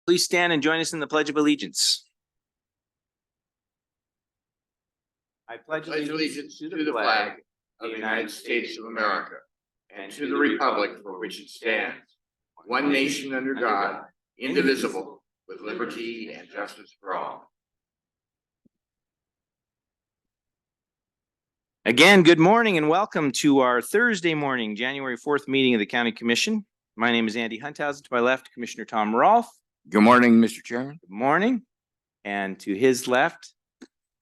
Please stand and join us in the Pledge of Allegiance. I pledge allegiance to the flag of the United States of America and to the republic for which it stands, one nation under God, indivisible, with liberty and justice for all. Again, good morning and welcome to our Thursday morning, January 4th meeting of the County Commission. My name is Andy Hunthausen. To my left, Commissioner Tom Rolfe. Good morning, Mr. Chairman. Good morning. And to his left,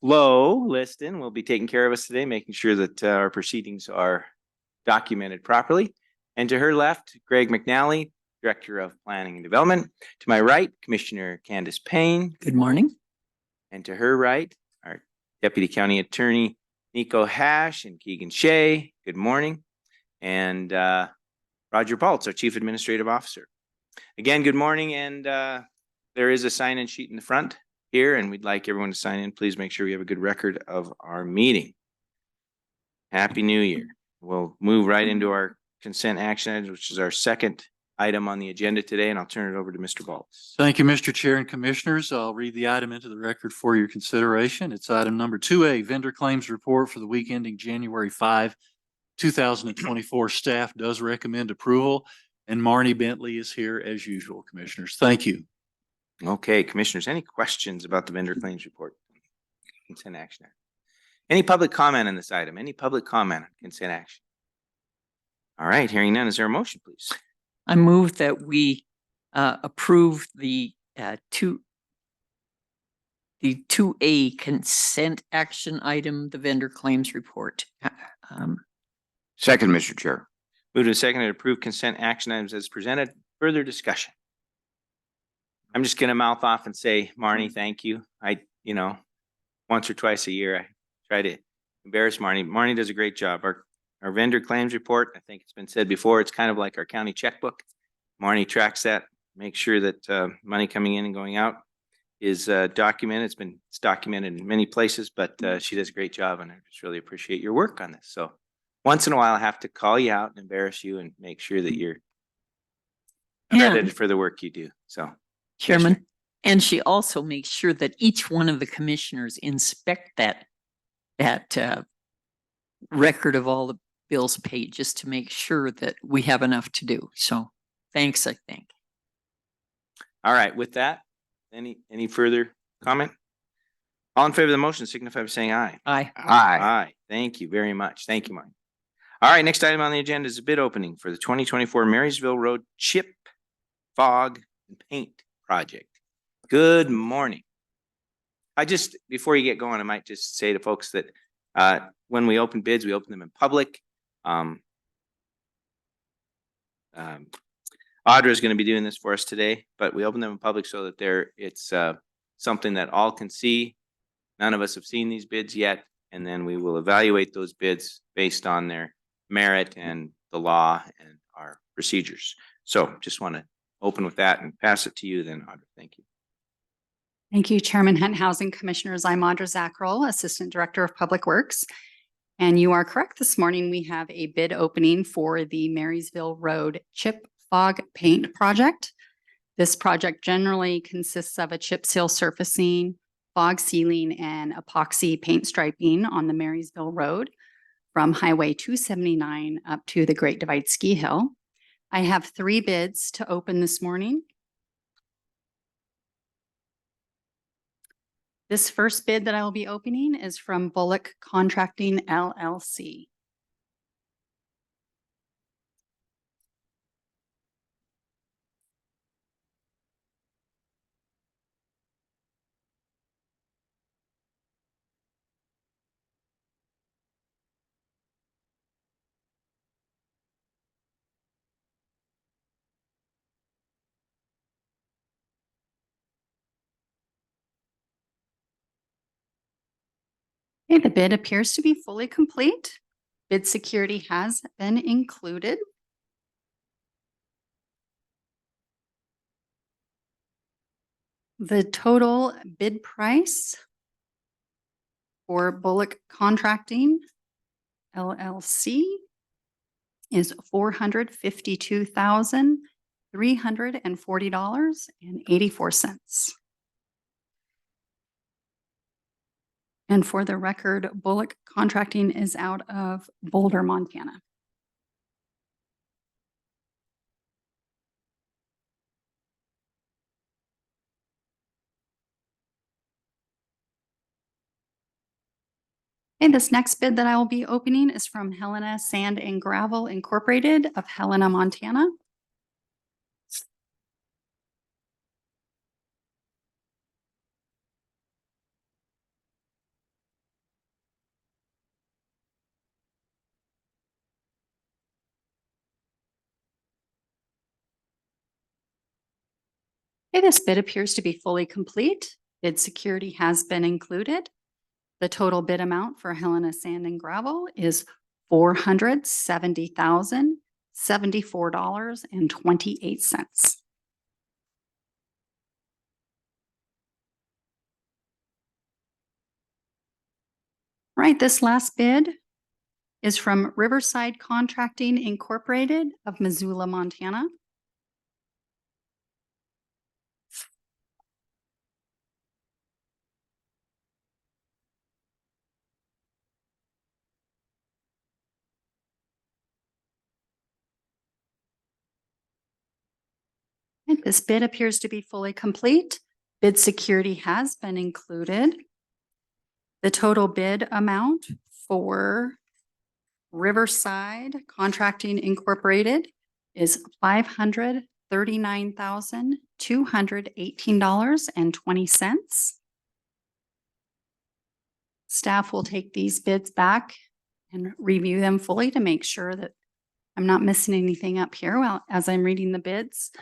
Flo Liston will be taking care of us today, making sure that our proceedings are documented properly. And to her left, Greg McNally, Director of Planning and Development. To my right, Commissioner Candace Payne. Good morning. And to her right, our Deputy County Attorney, Nico Hash and Keegan Shea. Good morning. And Roger Baltz, our Chief Administrative Officer. Again, good morning. And there is a sign-in sheet in the front here, and we'd like everyone to sign in. Please make sure we have a good record of our meeting. Happy New Year. We'll move right into our consent action items, which is our second item on the agenda today, and I'll turn it over to Mr. Baltz. Thank you, Mr. Chair and Commissioners. I'll read the item into the record for your consideration. It's item number 2A, Vendor Claims Report for the week ending January 5, 2024. Staff does recommend approval, and Marni Bentley is here as usual, Commissioners. Thank you. Okay, Commissioners, any questions about the vendor claims report? Consent action. Any public comment on this item? Any public comment on consent action? All right, hearing none, is there a motion, please? I move that we approve the 2A consent action item, the vendor claims report. Second, Mr. Chair. Moved and seconded to approve consent action items as presented. Further discussion. I'm just going to mouth off and say, Marni, thank you. Once or twice a year, I try to embarrass Marni. Marni does a great job. Our vendor claims report, I think it's been said before, it's kind of like our county checkbook. Marni tracks that, makes sure that money coming in and going out is documented. It's documented in many places, but she does a great job, and I just really appreciate your work on this. So once in a while, I have to call you out and embarrass you and make sure that you're credited for the work you do. So, Chairman, and she also makes sure that each one of the commissioners inspect that record of all the bills paid, just to make sure that we have enough to do. So thanks, I think. All right, with that, any further comment? All in favor of the motion signify by saying aye. Aye. Aye. Aye. Thank you very much. Thank you, Marni. All right, next item on the agenda is a bid opening for the 2024 Marysville Road Chip, Fog, and Paint project. Good morning. Before you get going, I might just say to folks that when we open bids, we open them in public. Audra is going to be doing this for us today, but we open them in public so that it's something that all can see. None of us have seen these bids yet, and then we will evaluate those bids based on their merit and the law and our procedures. So just want to open with that and pass it to you then, Audra. Thank you. Thank you, Chairman Hunt, Housing Commissioners. I'm Audra Zacherl, Assistant Director of Public Works. And you are correct. This morning we have a bid opening for the Marysville Road Chip Fog Paint project. This project generally consists of a chip seal surfacing, fog sealing, and epoxy paint striping on the Marysville Road from Highway 279 up to the Great Divide Ski Hill. I have 3 bids to open this morning. This first bid that I will be opening is from Bullock Contracting, LLC. Okay, the bid appears to be fully complete. Bid security has been included. The total bid price for Bullock Contracting LLC is $452,900. $340.84. And for the record, Bullock Contracting is out of Boulder, Montana. Okay, this next bid that I will be opening is from Helena Sand and Gravel Incorporated of Helena, Montana. Okay, this bid appears to be fully complete. Bid security has been included. The total bid amount for Helena Sand and Gravel is $470,074.28. Right, this last bid is from Riverside Contracting Incorporated of Missoula, Montana. And this bid appears to be fully complete. Bid security has been included. The total bid amount for Riverside Contracting Incorporated is $539,218.20. Staff will take these bids back and review them fully to make sure that I'm not missing anything up here as I'm reading the bids.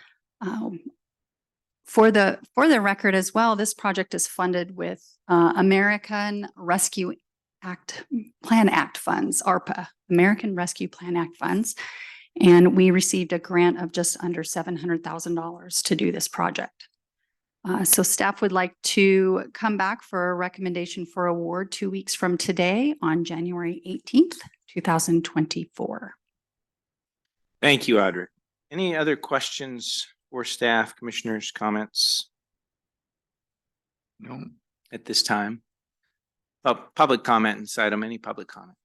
For the record as well, this project is funded with American Rescue Plan Act funds, ARPA, American Rescue Plan Act funds. And we received a grant of just under $700,000 to do this project. So staff would like to come back for a recommendation for award 2 weeks from today on January 18th, 2024. Thank you, Audra. Any other questions for staff, commissioners, comments No. at this time? Public comment inside them, any public comment?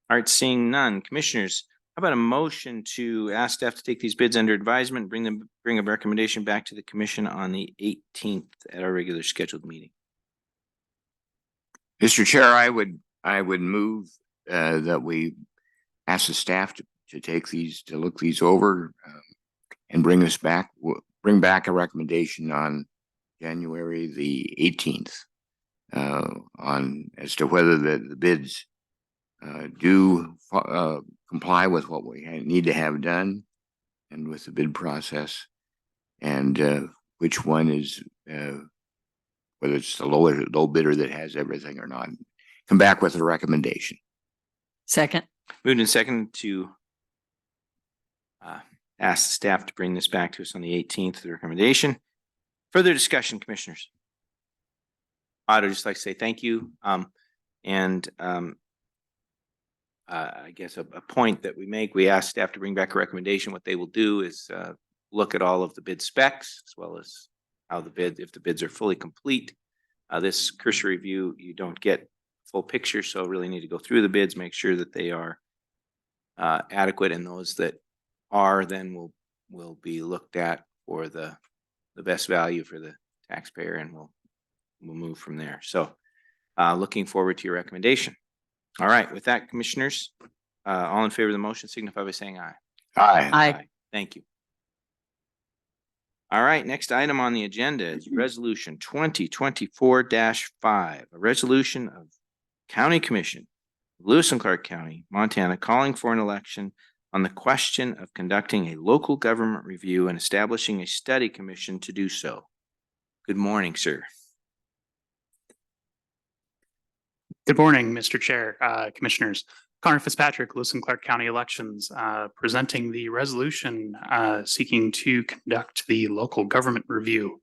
All right, seeing none. Commissioners, how about a motion to ask staff to take these bids under advisement, bring a recommendation back to the commission on the 18th at our regular scheduled meeting? Mr. Chair, I would move that we ask the staff to look these over and bring back a recommendation on January the 18th on as to whether the bids do comply with what we need to have done and with the bid process, and which one is whether it's the low bidder that has everything or not. Come back with a recommendation. Second. Moved and second to ask the staff to bring this back to us on the 18th, the recommendation. Further discussion, commissioners? I'd just like to say thank you. I guess a point that we make, we ask staff to bring back a recommendation. What they will do is look at all of the bid specs as well as how if the bids are fully complete. This cursory review, you don't get full picture, so really need to go through the bids, make sure that they are adequate, and those that are then will be looked at for the best value for the taxpayer, and we'll move from there. So looking forward to your recommendation. All right, with that, commissioners, all in favor of the motion signify by saying aye. Aye. Aye. Thank you. All right, next item on the agenda is resolution 2024-5, a resolution of County Commission, Lewis and Clark County, Montana, calling for an election on the question of conducting a local government review and establishing a study commission to do so. Good morning, sir. Good morning, Mr. Chair, Commissioners. Connor Fitzpatrick, Lewis and Clark County Elections, presenting the resolution seeking to conduct the local government review.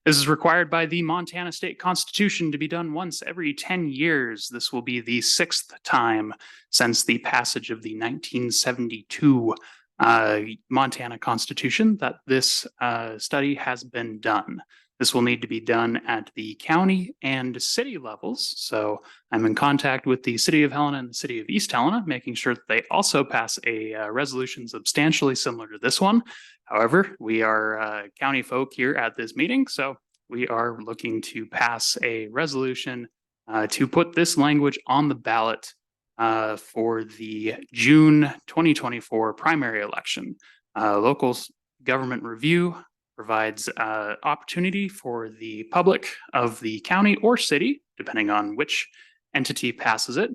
This is required by the Montana State Constitution to be done once every 10 years. This will be the 6th time since the passage of the 1972 Montana Constitution that this study has been done. This will need to be done at the county and city levels. So I'm in contact with the city of Helena and the city of East Helena, making sure that they also pass a resolution substantially similar to this one. However, we are county folk here at this meeting, so we are looking to pass a resolution to put this language on the ballot for the June 2024 primary election. Local government review provides opportunity for the public of the county or city, depending on which entity passes it,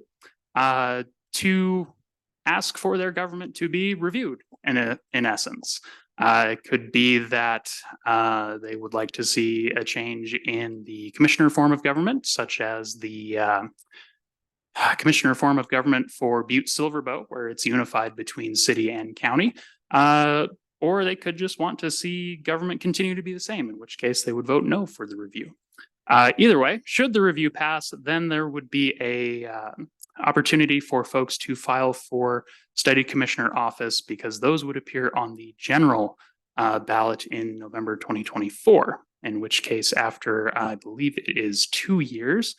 to ask for their government to be reviewed in essence. It could be that they would like to see a change in the commissioner form of government, such as the commissioner form of government for Butte Silverboat, where it's unified between city and county. Or they could just want to see government continue to be the same, in which case they would vote no for the review. Either way, should the review pass, then there would be a opportunity for folks to file for study commissioner office, because those would appear on the general ballot in November 2024, in which case after, I believe it is 2 years,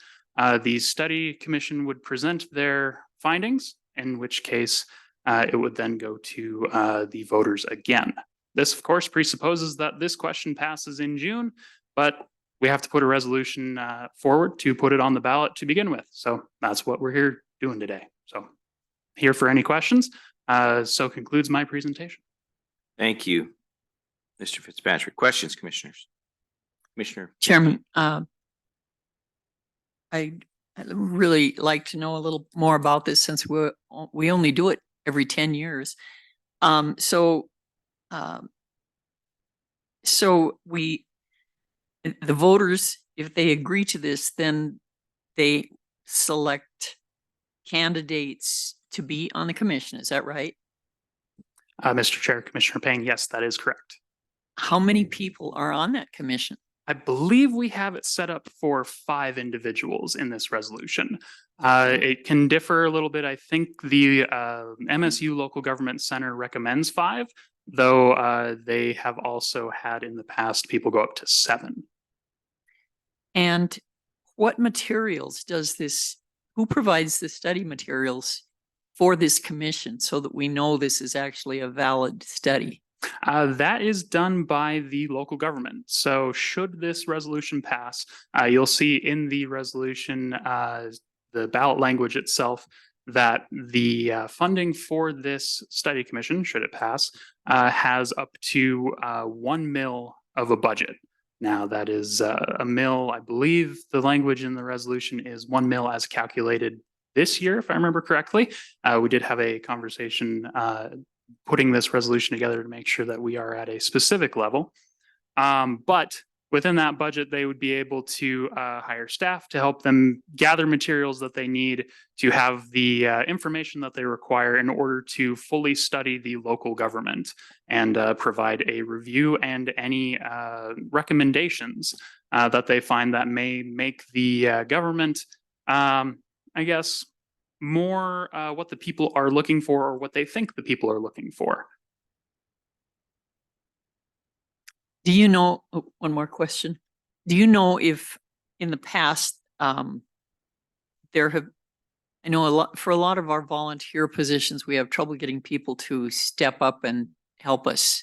the study commission would present their findings, in which case it would then go to the voters again. This, of course, presupposes that this question passes in June, but we have to put a resolution forward to put it on the ballot to begin with. So that's what we're here doing today. So here for any questions. So concludes my presentation. Thank you, Mr. Fitzpatrick. Questions, commissioners? Commissioner. Chairman, I'd really like to know a little more about this, since we only do it every 10 years. So the voters, if they agree to this, then they select candidates to be on the commission. Is that right? Mr. Chair, Commissioner Payne, yes, that is correct. How many people are on that commission? I believe we have it set up for 5 individuals in this resolution. It can differ a little bit. I think the MSU Local Government Center recommends 5, though they have also had in the past people go up to 7. And what materials does who provides the study materials for this commission, so that we know this is actually a valid study? That is done by the local government. So should this resolution pass, you'll see in the resolution, the ballot language itself, that the funding for this study commission, should it pass, has up to 1 mil of a budget. Now that is a mil, I believe the language in the resolution is 1 mil as calculated this year, if I remember correctly. We did have a conversation putting this resolution together to make sure that we are at a specific level. But within that budget, they would be able to hire staff to help them gather materials that they need to have the information that they require in order to fully study the local government and provide a review and any recommendations that they find that may make the government, I guess, more what the people are looking for, or what they think the people are looking for. Do you know, one more question. Do you know if in the past I know for a lot of our volunteer positions, we have trouble getting people to step up and help us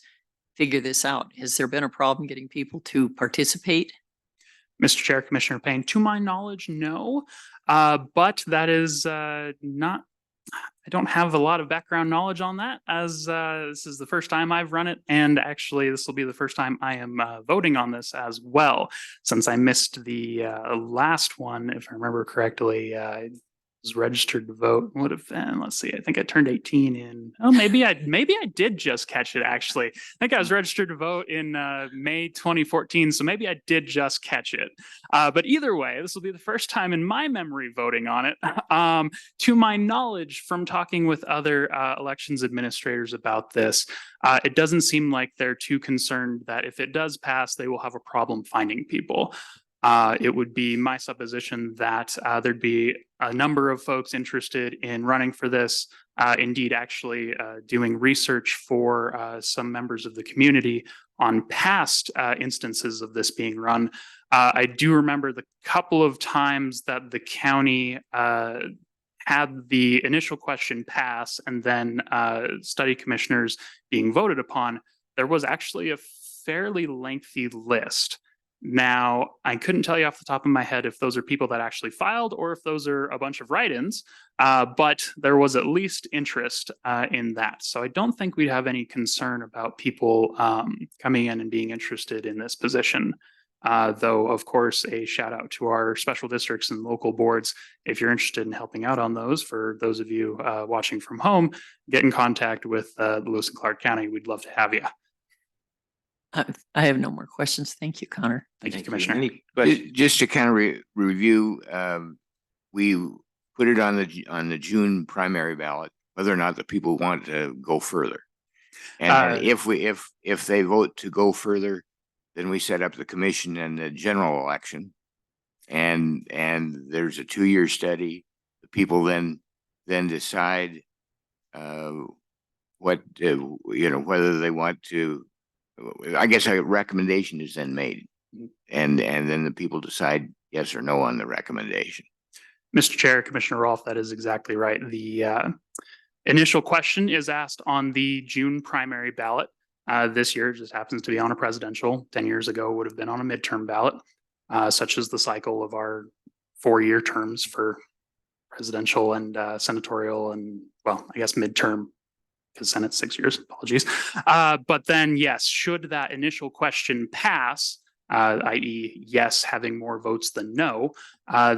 figure this out. Has there been a problem getting people to participate? Mr. Chair, Commissioner Payne, to my knowledge, no. But that is not, I don't have a lot of background knowledge on that, as this is the first time I've run it. And actually, this will be the first time I am voting on this as well, since I missed the last one, if I remember correctly. I was registered to vote. Would have been, let's see, I think I turned 18 in, oh, maybe I did just catch it, actually. I think I was registered to vote in May 2014, so maybe I did just catch it. But either way, this will be the first time in my memory voting on it. To my knowledge, from talking with other elections administrators about this, it doesn't seem like they're too concerned that if it does pass, they will have a problem finding people. It would be my supposition that there'd be a number of folks interested in running for this. Indeed, actually doing research for some members of the community on past instances of this being run. I do remember the couple of times that the county had the initial question pass and then study commissioners being voted upon. There was actually a fairly lengthy list. Now, I couldn't tell you off the top of my head if those are people that actually filed or if those are a bunch of write-ins, but there was at least interest in that. So I don't think we'd have any concern about people coming in and being interested in this position. Though, of course, a shout out to our special districts and local boards. If you're interested in helping out on those, for those of you watching from home, get in contact with Lewis and Clark County. We'd love to have you. I have no more questions. Thank you, Connor. Thank you, Commissioner. Any questions? Just to kind of review, we put it on the June primary ballot, whether or not the people want to go further. And if they vote to go further, then we set up the commission and the general election. And there's a 2-year study. The people then decide what whether they want to. I guess a recommendation is then made, and then the people decide yes or no on the recommendation. Mr. Chair, Commissioner Rolfe, that is exactly right. The initial question is asked on the June primary ballot. This year just happens to be on a presidential. 10 years ago would have been on a midterm ballot, such as the cycle of our 4-year terms for presidential and senatorial and, well, I guess midterm, because Senate's 6 years, apologies. But then, yes, should that initial question pass, i.e. yes, having more votes than no,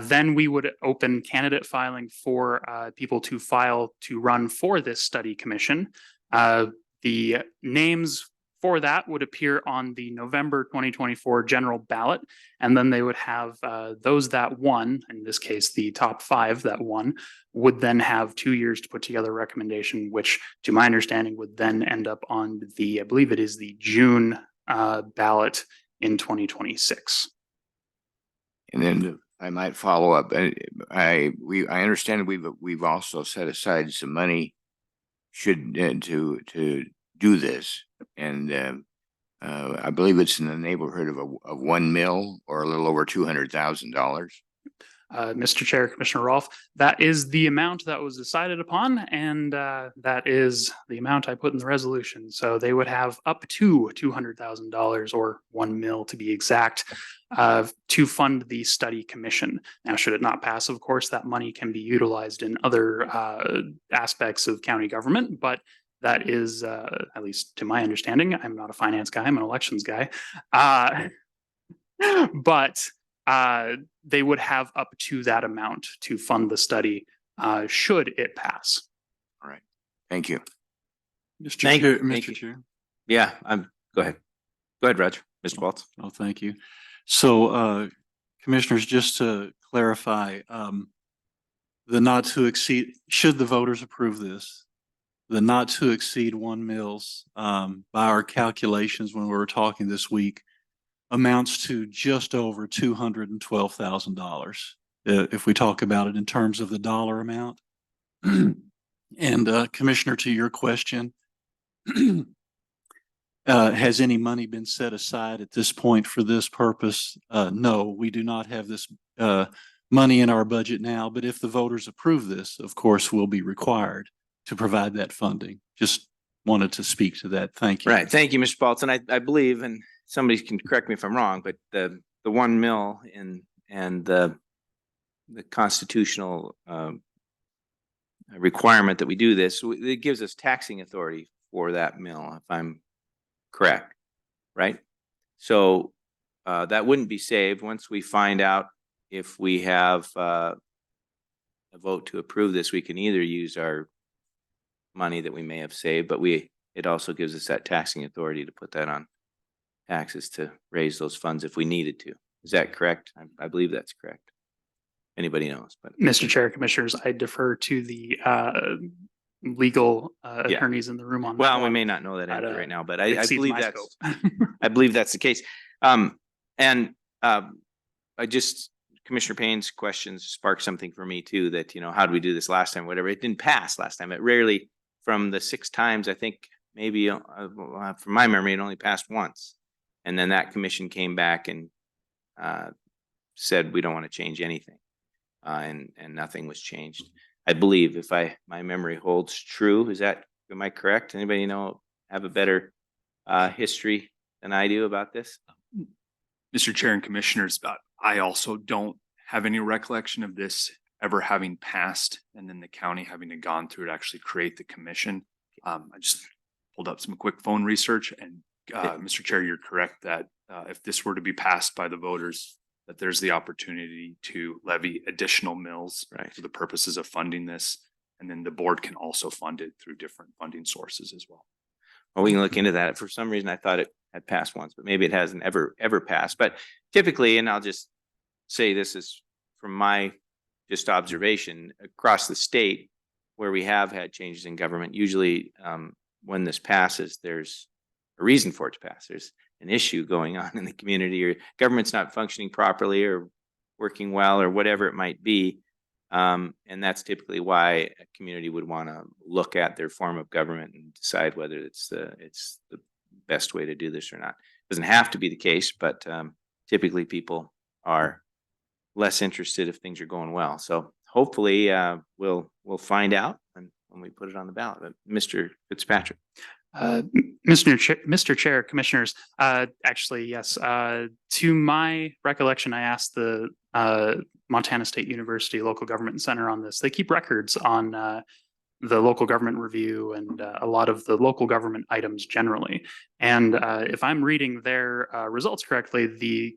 then we would open candidate filing for people to file to run for this study commission. The names for that would appear on the November 2024 general ballot, and then they would have those that won, in this case, the top 5 that won, would then have 2 years to put together a recommendation, which to my understanding would then end up on the, I believe it is the June ballot in 2026. And then I might follow up. I understand we've also set aside some money to do this, and I believe it's in the neighborhood of $1 million or a little over $200,000. Mr. Chair, Commissioner Rolfe, that is the amount that was decided upon, and that is the amount I put in the resolution. So they would have up to $200,000 or $1 million to be exact to fund the study commission. Now, should it not pass, of course, that money can be utilized in other aspects of county government, but that is, at least to my understanding, I'm not a finance guy, I'm an elections guy. But they would have up to that amount to fund the study should it pass. All right. Thank you. Thank you. Mr. Chair. Yeah, go ahead. Go ahead, Roger. Mr. Waltz. Oh, thank you. So, commissioners, just to clarify, the not to exceed, should the voters approve this, the not to exceed 1 mils by our calculations when we were talking this week amounts to just over $212,000. If we talk about it in terms of the dollar amount. And Commissioner, to your question, has any money been set aside at this point for this purpose? No, we do not have this money in our budget now, but if the voters approve this, of course, we'll be required to provide that funding. Just wanted to speak to that. Thank you. Right. Thank you, Mr. Baltz. And I believe, and somebody can correct me if I'm wrong, but the $1 million and the constitutional requirement that we do this, it gives us taxing authority for that mill, if I'm correct, right? So that wouldn't be saved once we find out if we have a vote to approve this. We can either use our money that we may have saved, but it also gives us that taxing authority to put that on taxes to raise those funds if we needed to. Is that correct? I believe that's correct. Anybody knows, but Mr. Chair, Commissioners, I defer to the legal attorneys in the room on that. well, we one. may not know that answer right now, but I Exceeds believe my that's scope. I believe that's the case. Commissioner Payne's questions sparked something for me too, that, how did we do this last time, whatever. It didn't pass last time. It rarely, from the 6 times, I think maybe from my memory, it only passed once. And then that commission came back and said, we don't want to change anything. And nothing was changed. I believe, if my memory holds true. Am I correct? Anybody have a better history than I do about this? Mr. Chair and Commissioners, I also don't have any recollection of this ever having passed and then the county having to gone through to actually create the commission. I just pulled up some quick phone research and Mr. Chair, you're correct that if this were to be passed by the voters, that there's the opportunity to levy additional mills for the purposes of funding this. And then the board can also fund it through different funding sources as well. Well, we can look into that. For some reason, I thought it had passed once, but maybe it hasn't ever passed. But typically, and I'll just say this is from my just observation across the state where we have had changes in government, usually when this passes, there's a reason for it to pass. There's an issue going on in the community, or government's not functioning properly or working well, or whatever it might be. And that's typically why a community would want to look at their form of government and decide whether it's the best way to do this or not. It doesn't have to be the case, but typically people are less interested if things are going well. So hopefully we'll find out when we put it on the ballot. But Mr. Fitzpatrick. Mr. Chair, Commissioners, actually, yes. To my recollection, I asked the Montana State University Local Government Center on this. They keep records on the local government review and a lot of the local government items generally. And if I'm reading their results correctly, the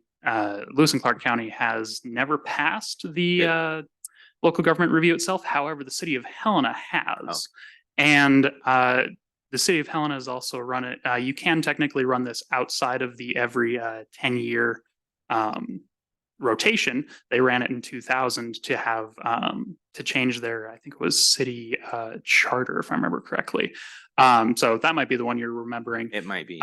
Lewis and Clark County has never passed the local government review itself. However, the city of Helena has. And the city of Helena has also run it. You can technically run this outside of the every 10-year rotation. They ran it in 2000 to have to change their, I think it was city charter, if I remember correctly. So that might be the one you're remembering. It might be.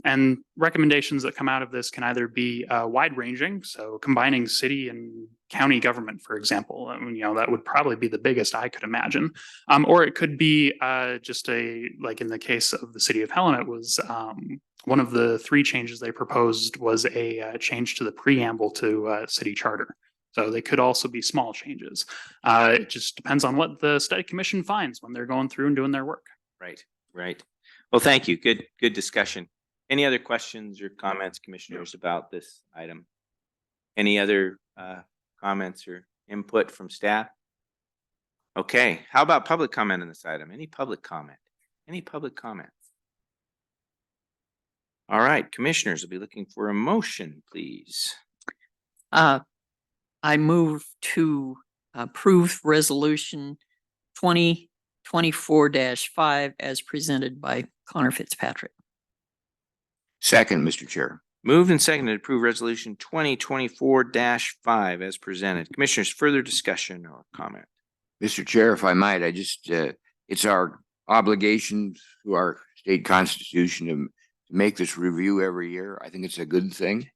And recommendations that come out of this can either be wide ranging, so combining city and county government, for example. That would probably be the biggest I could imagine. Or it could be just like in the case of the city of Helena, it was one of the 3 changes they proposed was a change to the preamble to city charter. So they could also be small changes. It just depends on what the study commission finds when they're going through and doing their work. Right. Well, thank you. Good discussion. Any other questions or comments, commissioners, about this item? Any other comments or input from staff? Okay. How about public comment on this item? Any public comment? All right. Commissioners will be looking for a motion, please. I move to approve resolution 2024-5 as presented by Connor Fitzpatrick. Second, Mr. Chair. Moved and seconded to approve resolution 2024-5 as presented. Commissioners, further discussion or comment? Mr. Chair, if I might, it's our obligation through our state constitution to make this review every year. I think it's a good thing.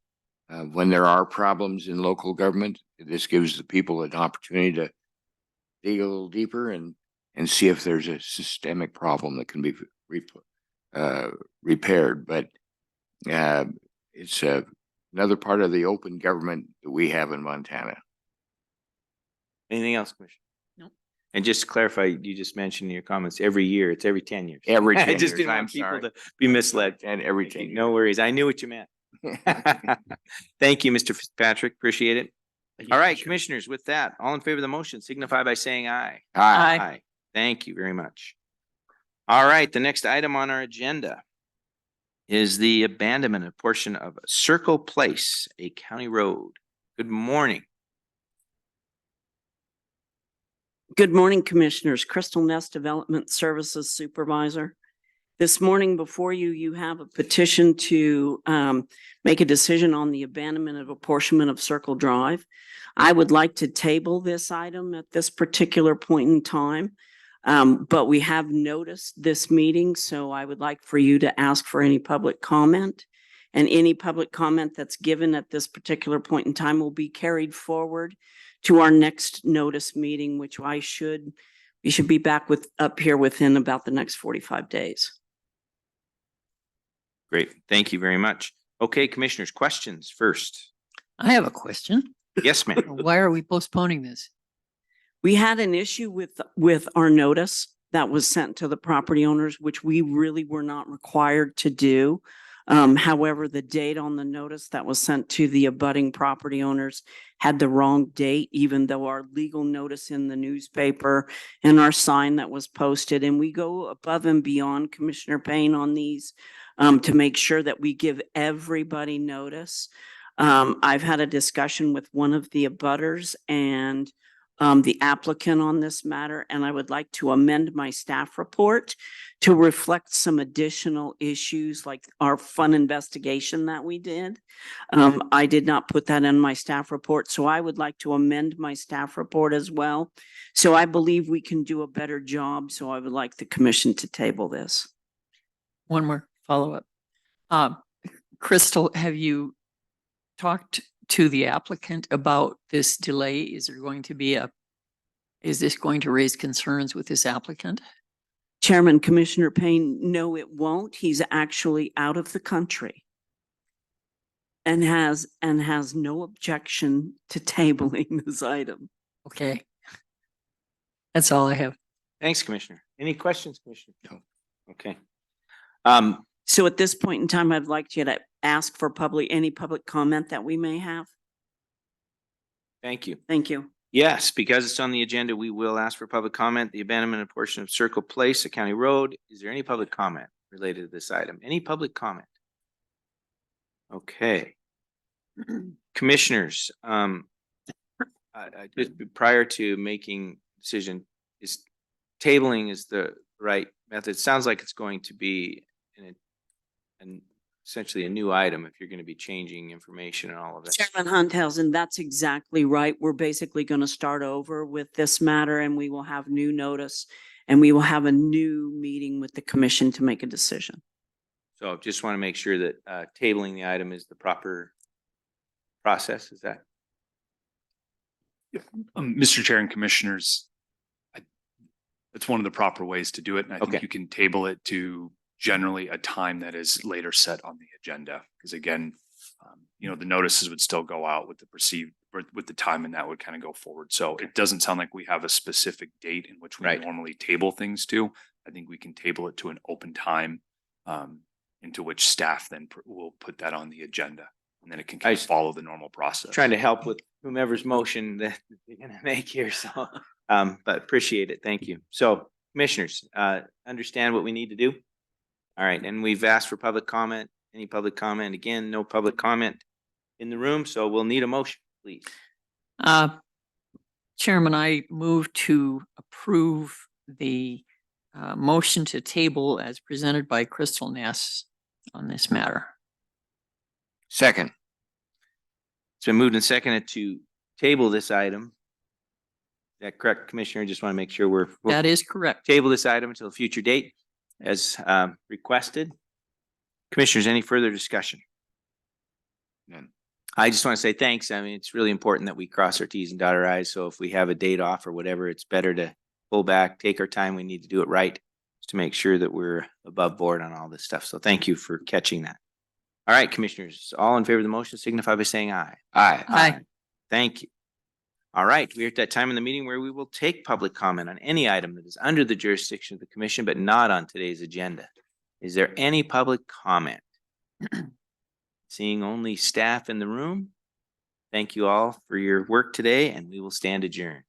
When there are problems in local government, this gives the people an opportunity to dig a little deeper and see if there's a systemic problem that can be repaired. But it's another part of the open government that we have in Montana. Anything else, Commissioner? No. And just to clarify, you just mentioned in your comments, every year, it's every 10 years. Every 10 I just years, didn't I'm want people sorry. to be misled. And every 10 years. No worries. I knew what you meant. Thank you, Mr. Fitzpatrick. Appreciate it. All right, commissioners, with that, all in favor of the motion signify by saying aye. Aye. Thank you very much. All right, the next item on our agenda is the abandonment of portion of Circle Place, a county road. Good morning. Good morning, Commissioners. Crystal Nest Development Services Supervisor. This morning before you, you have a petition to make a decision on the abandonment of apportionment of Circle Drive. I would like to table this item at this particular point in time, but we have noticed this meeting, so I would like for you to ask for any public comment And any public comment that's given at this particular point in time will be carried forward to our next notice meeting, which we should be back up here within about the next 45 days. Great. Thank you very much. Okay, commissioners, questions first. I have a question. Yes, ma'am. Why are we postponing this? We had an issue with our notice that was sent to the property owners, which we really were not required to do. However, the date on the notice that was sent to the abutting property owners had the wrong date, even though our legal notice in the newspaper and our sign that was posted, and we go above and beyond, Commissioner Payne, on these to make sure that we give everybody notice. I've had a discussion with one of the abutters and the applicant on this matter, and I would like to amend my staff report to reflect some additional issues like our fun investigation that we did. I did not put that in my staff report, so I would like to amend my staff report as well. So I believe we can do a better job, so I would like the commission to table this. One more follow-up. Crystal, have you talked to the applicant about this delay? Is this going to raise concerns with this applicant? Chairman, Commissioner Payne, no, it won't. He's actually out of the country and has no objection to tabling this item. Okay. That's all I have. Thanks, Commissioner. Any questions, Commissioner? No. Okay. So at this point in time, I'd like you to ask for any public comment that we may have. Thank you. Thank you. Yes, because it's on the agenda, we will ask for public comment. The abandonment of portion of Circle Place, a county road. Is there any public comment related to this item? Any public comment? Okay. Commissioners, just prior to making decision, is tabling is the right method? It sounds like it's going to be essentially a new item if you're going to be changing information and all of that. Chairman Hunthausen, that's exactly right. We're basically going to start over with this matter, and we will have new notice, and we will have a new meeting with the commission to make a decision. So just want to make sure that tabling the item is the proper process. Is that? Mr. Chair and Commissioners, that's one of the proper ways to do it. And I Okay. think you can table it to generally a time that is later set on the agenda. Because again, the notices would still go out with the time, and that would kind of go forward. So it doesn't sound like we have a specific date in which we Right. normally table things to. I think we can table it to an open time into which staff then will put that on the agenda. And then it can kind of follow the normal process. Trying to help with whomever's motion that you're going to make here. So, but appreciate it. Thank you. So commissioners, understand what we need to do. All right. And we've asked for public comment. Any public comment? Again, no public comment in the room. So we'll need a motion, please. Chairman, I move to approve the motion to table as presented by Crystal Ness on this matter. Second. It's been moved and seconded to table this item. Is that correct, Commissioner? I just want to make sure we'll That is correct. table this item until a future date as requested. Commissioners, any further discussion? None. I just want to say thanks. I mean, it's really important that we cross our T's and dot our I's. So if we have a date off or whatever, it's better to pull back, take our time. We need to do it right to make sure that we're above board on all this stuff. So thank you for catching that. All right, commissioners, all in favor of the motion signify by saying aye. Aye. Aye. Thank you. All right, we're at that time in the meeting where we will take public comment on any item that is under the jurisdiction of the commission, but not on today's agenda. Is there any public comment? Seeing only staff in the room. Thank you all for your work today, and we will stand adjourned.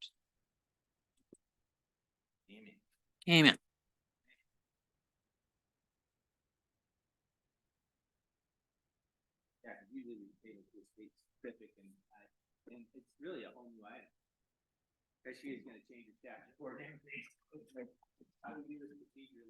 Amen. Yeah, usually we table to a state specific, and it's really a whole new item. Because she is going to change her staff. I would do this procedurally.